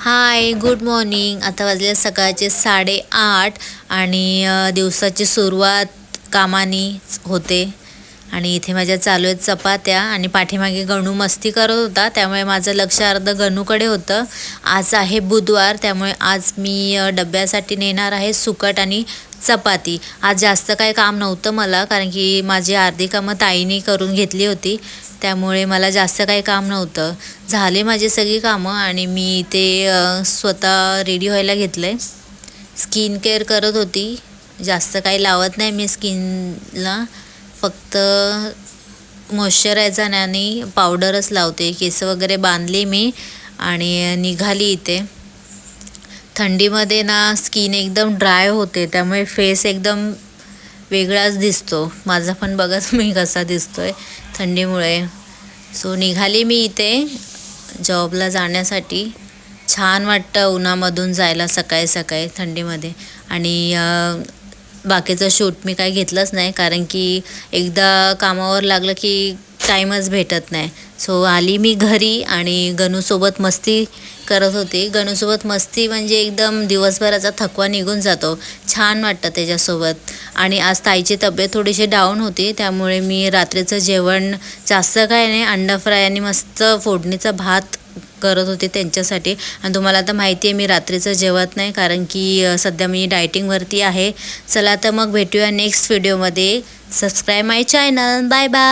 हाय, good morning. आता वाजले सकाळचे 8:30 आणि दिवसाची सुरुवात कामानी होते. आणि इथे माझ्या चालू आहेत चपात्या आणि पाठीमागे गणू मस्ती करत होता, त्यामुळे माझं लक्ष अर्ध गणूकडे होतं. आज आहे बुधवार, त्यामुळे आज मी डब्यासाठी नेणार आहे सुकट आणि चपाती. आज जास्त काही काम नव्हतं मला, कारण की माझी अर्धी कामं ताईने करून घेतली होती, त्यामुळे मला जास्त काही काम नव्हतं. झाले माझी सगळी कामं आणि मी इथे स्वतः रेडी व्हायला घेतलं आहे. स्किन केअर करत होती. जास्त काही लावत नाही मी स्किनला, फक्त मॉइश्चरायझर आणि पावडरच लावते. केस वगैरे बांधली मी आणि निघाली इथे. थंडीमध्ये ना स्किन एकदम ड्राय होते, त्यामुळे फेस एकदम वेगळाच दिसतो. माझा पण बघा मी कसा दिसतोय थंडीमुळे. सो निघाली मी इथे जॉबला जाण्यासाठी. छान वाटतं उन्हामधून जायला सकाळी सकाळी थंडीमध्ये. आणि बाकीचं शूट मी काय घेतलंच नाही, कारण की एकदा कामावर लागलं की टाईमच भेटत नाही. सो आली मी घरी आणि गणूसोबत मस्ती करत होती. गणूसोबत मस्ती म्हणजे एकदम दिवसभराचा थकवा निघून जातो. छान वाटतं त्याच्यासोबत. आणि आज ताईची तब्येत थोडीशी डाऊन होती, त्यामुळे मी रात्रीचं जेवण जास्त काय नाही, अंडा फ्राय आणि मस्त फोडणीचा भात करत होते त्यांच्यासाठी. आणि तुम्हाला आता माहिती आहे मी रात्रीचं जेवत नाही, कारण की सध्या मी डायटिंगवरती आहे. चला तर मग भेटूया नेक्स्ट व्हिडिओमध्ये. Subscribe my channel. Bye bye.